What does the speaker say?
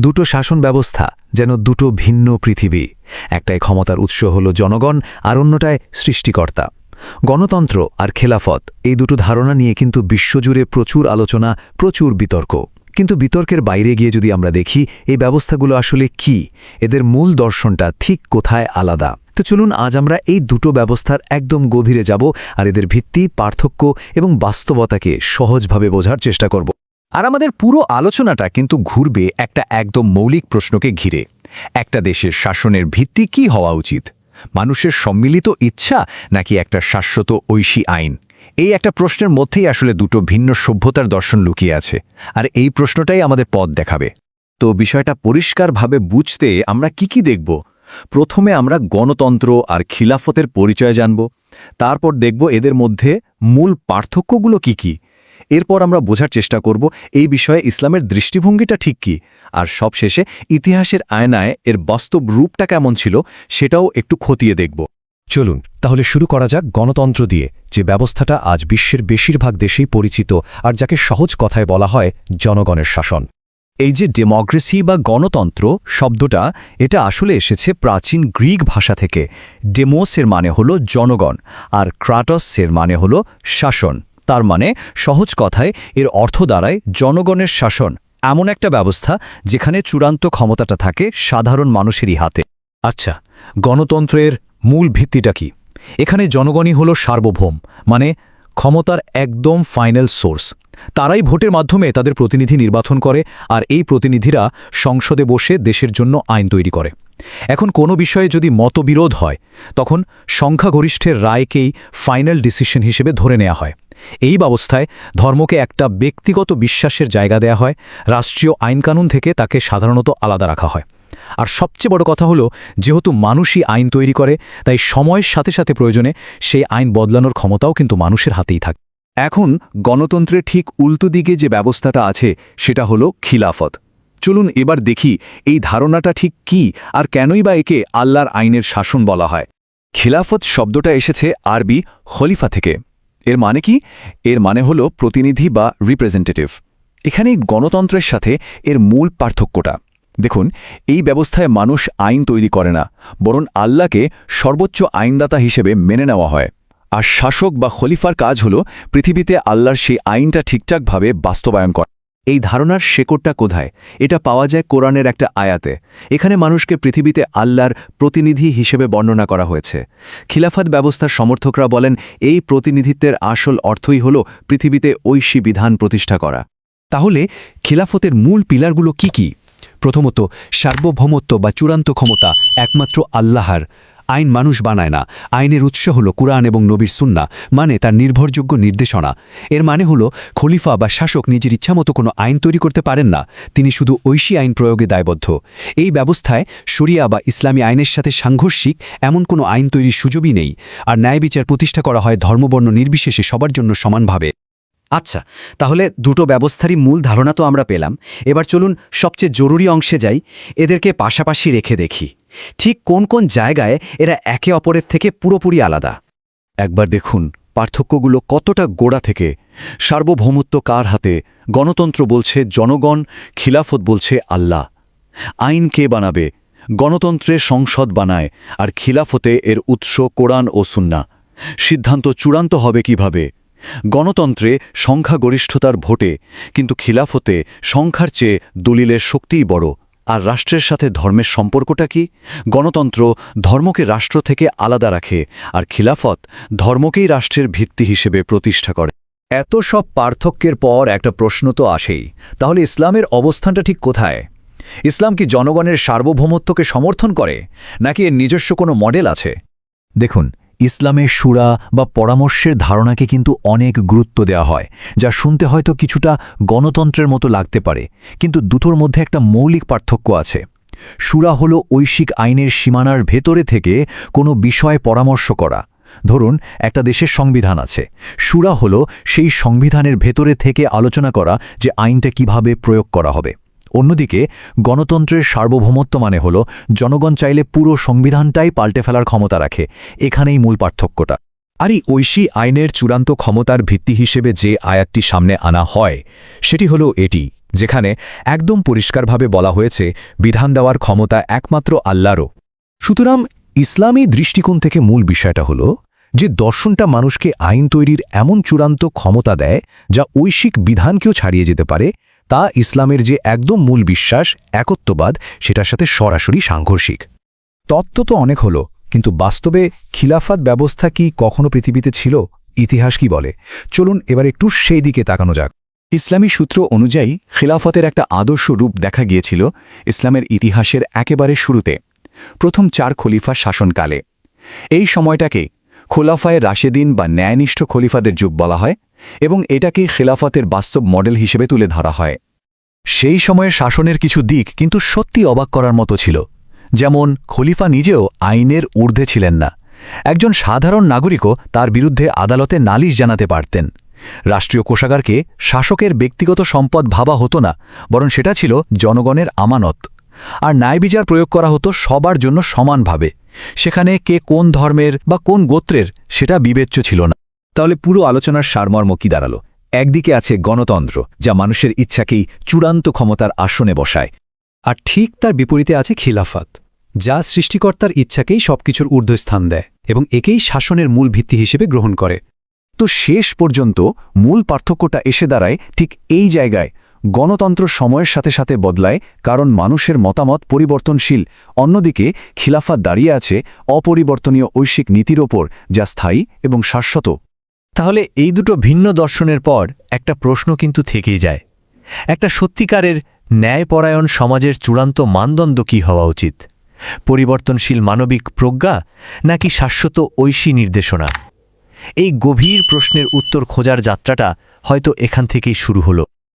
দুটো শাসন ব্যবস্থা যেন দুটো ভিন্ন পৃথিবী। একটায় ক্ষমতার উৎস হল জনগণ, আর অন্যটায় সৃষ্টিকর্তা। গণতন্ত্র আর খেলাফত, এই দুটো ধারণা নিয়ে কিন্তু বিশ্বজুড়ে প্রচুর আলোচনা, প্রচুর বিতর্ক। কিন্তু বিতর্কের বাইরে গিয়ে যদি আমরা দেখি এই ব্যবস্থাগুলো আসলে কি, এদের মূল দর্শনটা ঠিক কোথায় আলাদা, তো চলুন আজ আমরা এই দুটো ব্যবস্থার একদম গভীরে যাব আর এদের ভিত্তি, পার্থক্য এবং বাস্তবতাকে সহজভাবে বোঝার চেষ্টা করব। আর আমাদের পুরো আলোচনাটা কিন্তু ঘুরবে একটা একদম মৌলিক প্রশ্নকে ঘিরে। একটা দেশের শাসনের ভিত্তি কি হওয়া উচিত? মানুষের সম্মিলিত ইচ্ছা নাকি একটা শাশ্বত ঐশী আইন? এই একটা প্রশ্নের মধ্যেই আসলে দুটো ভিন্ন সভ্যতার দর্শন লুকিয়ে আছে, আর এই প্রশ্নটাই আমাদের পথ দেখাবে। তো বিষয়টা পরিষ্কারভাবে বুঝতে আমরা কি দেখব? প্রথমে আমরা গণতন্ত্র আর খিলাফতের পরিচয় জানব, তারপর দেখব এদের মধ্যে মূল পার্থক্যগুলো কি। এরপর আমরা বোঝার চেষ্টা করব এই বিষয়ে ইসলামের দৃষ্টিভঙ্গিটা ঠিক কি, আর সবশেষে ইতিহাসের আয়নায় এর বাস্তব রূপটা কেমন ছিল সেটাও একটু খতিয়ে দেখব। চলুন তাহলে শুরু করা যাক গণতন্ত্র দিয়ে, যে ব্যবস্থাটা আজ বিশ্বের বেশিরভাগ দেশেই পরিচিত আর যাকে সহজ কথায় বলা হয় জনগণের শাসন। এই যে ডেমোক্রেসি বা গণতন্ত্র শব্দটা, এটা আসলে এসেছে প্রাচীন গ্রিক ভাষা থেকে। ডেমোসের মানে হলো জনগণ, আর ক্রাটসের মানে হলো শাসন। তার মানে সহজ কথায় এর অর্থ দাঁড়ায় জনগণের শাসন, এমন একটা ব্যবস্থা যেখানে চূড়ান্ত ক্ষমতাটা থাকে সাধারণ মানুষেরই হাতে। আচ্ছা, গণতন্ত্রের মূল ভিত্তিটা কি? এখানে জনগণই হলো সার্বভৌম, মানে ক্ষমতার একদম ফাইনাল সোর্স। তারাই ভোটের মাধ্যমে তাদের প্রতিনিধি নির্বাচন করে, আর এই প্রতিনিধিরা সংসদে বসে দেশের জন্য আইন তৈরি করে। এখন কোনো বিষয়ে যদি মতবিরোধ হয়, তখন সংখ্যাগরিষ্ঠের রায়কেই ফাইনাল ডিসিশন হিসেবে ধরে নেওয়া হয়। এই ব্যবস্থায় ধর্মকে একটা ব্যক্তিগত বিশ্বাসের জায়গা দেয়া হয়, রাষ্ট্রীয় আইনকানুন থেকে তাকে সাধারণত আলাদা রাখা হয়। আর সবচেয়ে বড় কথা হলো, যেহেতু মানুষই আইন তৈরি করে, তাই সময়ের সাথে সাথে প্রয়োজনে সেই আইন বদলানোর ক্ষমতাও কিন্তু মানুষের হাতেই থাকে। এখন গণতন্ত্রের ঠিক উল্টো দিকে যে ব্যবস্থাটা আছে সেটা হলো খিলাফত। চলুন এবার দেখি এই ধারণাটা ঠিক কি, আর কেনই বা একে আল্লাহর আইনের শাসন বলা হয়। খিলাফত শব্দটা এসেছে আরবি খলিফা থেকে। এর মানে কি? এর মানে হলো প্রতিনিধি বা রিপ্রেজেন্টেটিভ। এখানেই গণতন্ত্রের সাথে এর মূল পার্থক্যটা দেখুন। এই ব্যবস্থায় মানুষ আইন তৈরি করে না, বরং আল্লাহকে সর্বোচ্চ আইনদাতা হিসেবে মেনে নেওয়া হয়। আর শাসক বা খলিফার কাজ হলো পৃথিবীতে আল্লাহর সেই আইনটা ঠিকঠাকভাবে বাস্তবায়ন করা। এই ধারণার শেকড়টা কোথায়? এটা পাওয়া যায় কোরআনের একটা আয়াতে। এখানে মানুষকে পৃথিবীতে আল্লাহর প্রতিনিধি হিসেবে বর্ণনা করা হয়েছে। খিলাফত ব্যবস্থার সমর্থকরা বলেন এই প্রতিনিধিত্বের আসল অর্থই হল পৃথিবীতে ঐশী বিধান প্রতিষ্ঠা করা। তাহলে খিলাফতের মূল পিলারগুলো কি? প্রথমত, সার্বভৌমত্ব বা চূড়ান্ত ক্ষমতা একমাত্র আল্লাহর। আইন মানুষ বানায় না, আইনের উৎস হল কুরআন এবং নবীর সুন্নাহ, মানে তার নির্ভরযোগ্য নির্দেশনা। এর মানে হল খলিফা বা শাসক নিজের ইচ্ছামতো কোনো আইন তৈরি করতে পারেন না, তিনি শুধু ঐশী আইন প্রয়োগে দায়বদ্ধ। এই ব্যবস্থায় শরিয়া বা ইসলামী আইনের সাথে সাংঘর্ষিক এমন কোনো আইন তৈরির সুযোগই নেই, আর ন্যায় বিচার প্রতিষ্ঠা করা হয় ধর্মবর্ণ নির্বিশেষে সবার জন্য সমানভাবে। আচ্ছা, তাহলে দুটো ব্যবস্থারই মূল ধারণা তো আমরা পেলাম। এবার চলুন সবচেয়ে জরুরি অংশে যাই, এদেরকে পাশাপাশি রেখে দেখি ঠিক কোন কোন জায়গায় এরা একে অপরের থেকে পুরোপুরি আলাদা। একবার দেখুন পার্থক্যগুলো কতটা গোড়া থেকে। সার্বভৌমত্ব কার হাতে? গণতন্ত্র বলছে জনগণ, খিলাফত বলছে আল্লাহ। আইন কে বানাবে? গণতন্ত্রে সংসদ বানায়, আর খিলাফতে এর উৎস কোরআন ও সুন্নাহ। সিদ্ধান্ত চূড়ান্ত হবে কিভাবে? গণতন্ত্রে সংখ্যাগরিষ্ঠতার ভোটে, কিন্তু খিলাফতে সংখ্যার চেয়ে দলিলের শক্তিই বড়। আর রাষ্ট্রের সাথে ধর্মের সম্পর্কটা কি? গণতন্ত্র ধর্মকে রাষ্ট্র থেকে আলাদা রাখে, আর খিলাফত ধর্মকেই রাষ্ট্রের ভিত্তি হিসেবে প্রতিষ্ঠা করে। এত সব পার্থক্যের পর একটা প্রশ্ন তো আসেই, তাহলে ইসলামের অবস্থানটা ঠিক কোথায়? ইসলাম কি জনগণের সার্বভৌমত্বকে সমর্থন করে, নাকি এর নিজস্ব কোনো মডেল আছে? দেখুন, ইসলামে শুরা বা পরামর্শের ধারণাকে কিন্তু অনেক গুরুত্ব দেওয়া হয়, যা শুনতে হয়তো কিছুটা গণতন্ত্রের মতো লাগতে পারে, কিন্তু দুটোর মধ্যে একটা মৌলিক পার্থক্য আছে। শুরা হলো ঐশিক আইনের সীমানার ভেতরে থেকে কোনো বিষয়ে পরামর্শ করা। ধরুন একটা দেশের সংবিধান আছে, শুরা হলো সেই সংবিধানের ভেতরে থেকে আলোচনা করা যে আইনটা কিভাবে প্রয়োগ করা হবে। অন্যদিকে গণতন্ত্রের সার্বভৌমত্ব মানে হলো জনগণ চাইলে পুরো সংবিধানটাই পাল্টে ফেলার ক্ষমতা রাখে। এখানেই মূল পার্থক্যটা। আর এই ঐশী আইনের চূড়ান্ত ক্ষমতার ভিত্তি হিসেবে যে আয়াতটি সামনে আনা হয় সেটি হলো এটি, যেখানে একদম পরিষ্কারভাবে বলা হয়েছে বিধান দেওয়ার ক্ষমতা একমাত্র আল্লাহরও। সুতরাং ইসলামী দৃষ্টিকোণ থেকে মূল বিষয়টা হলো যে দর্শনটা মানুষকে আইন তৈরির এমন চূড়ান্ত ক্ষমতা দেয় যা ঐশিক বিধানকেও ছাড়িয়ে যেতে পারে, তা ইসলামের যে একদম মূল বিশ্বাস একত্ববাদ সেটার সাথে সরাসরি সাংঘর্ষিক। তত্ত্ব তো অনেক হলো, কিন্তু বাস্তবে খিলাফত ব্যবস্থা কি কখনো পৃথিবীতে ছিল? ইতিহাস কি বলে? চলুন এবার একটু সেই দিকে তাকানো যাক। ইসলামী সূত্র অনুযায়ী খিলাফতের একটা আদর্শ রূপ দেখা গিয়েছিল ইসলামের ইতিহাসের একেবারে শুরুতে, প্রথম 4 খলিফার শাসনকালে। এই সময়টাকে খোলাফায়ে রাশেদিন বা ন্যায়নিষ্ঠ খলিফাদের যুগ বলা হয় এবং এটাকে খিলাফতের বাস্তব মডেল হিসেবে তুলে ধরা হয়। সেই সময়ে শাসনের কিছু দিক কিন্তু সত্যি অবাক করার মতো ছিল। যেমন খলিফা নিজেও আইনের ঊর্ধ্বে ছিলেন না। একজন সাধারণ নাগরিকও তার বিরুদ্ধে আদালতে নালিশ জানাতে পারতেন। রাষ্ট্রীয় কোষাগারকে শাসকের ব্যক্তিগত সম্পদ ভাবা হতো না, বরং সেটা ছিল জনগণের আমানত। আর ন্যায়বিচার প্রয়োগ করা হতো সবার জন্য সমানভাবে। সেখানে কে কোন ধর্মের বা কোন গোত্রের সেটা বিবেচ্য ছিল না। তাহলে পুরো আলোচনার সারমর্ম কি দাঁড়ালো? একদিকে আছে গণতন্ত্র, যা মানুষের ইচ্ছাকেই চূড়ান্ত ক্ষমতার আসনে বসায়, আর ঠিক তার বিপরীতে আছে খিলাফত, যা সৃষ্টিকর্তার ইচ্ছাকেই সবকিছুর ঊর্ধ্বস্থান দেয় এবং একেই শাসনের মূল ভিত্তি হিসেবে গ্রহণ করে। তো শেষ পর্যন্ত মূল পার্থক্যটা এসে দাঁড়ায় ঠিক এই জায়গায়। গণতন্ত্র সময়ের সাথে সাথে বদলায়, কারণ মানুষের মতামত পরিবর্তনশীল। অন্যদিকে খিলাফত দাঁড়িয়ে আছে অপরিবর্তনীয় ঐশিক নীতির ওপর, যা স্থায়ী এবং শাশ্বত। তাহলে এই দুটো ভিন্ন দর্শনের পর একটা প্রশ্ন কিন্তু থেকেই যায়। একটা সত্যিকারের ন্যায়পরায়ণ সমাজের চূড়ান্ত মানদণ্ড কী হওয়া উচিত? পরিবর্তনশীল মানবিক প্রজ্ঞা নাকি শাশ্বত ঐশী নির্দেশনা? এই গভীর প্রশ্নের উত্তর খোঁজার যাত্রাটা হয়তো এখান থেকেই শুরু হলো।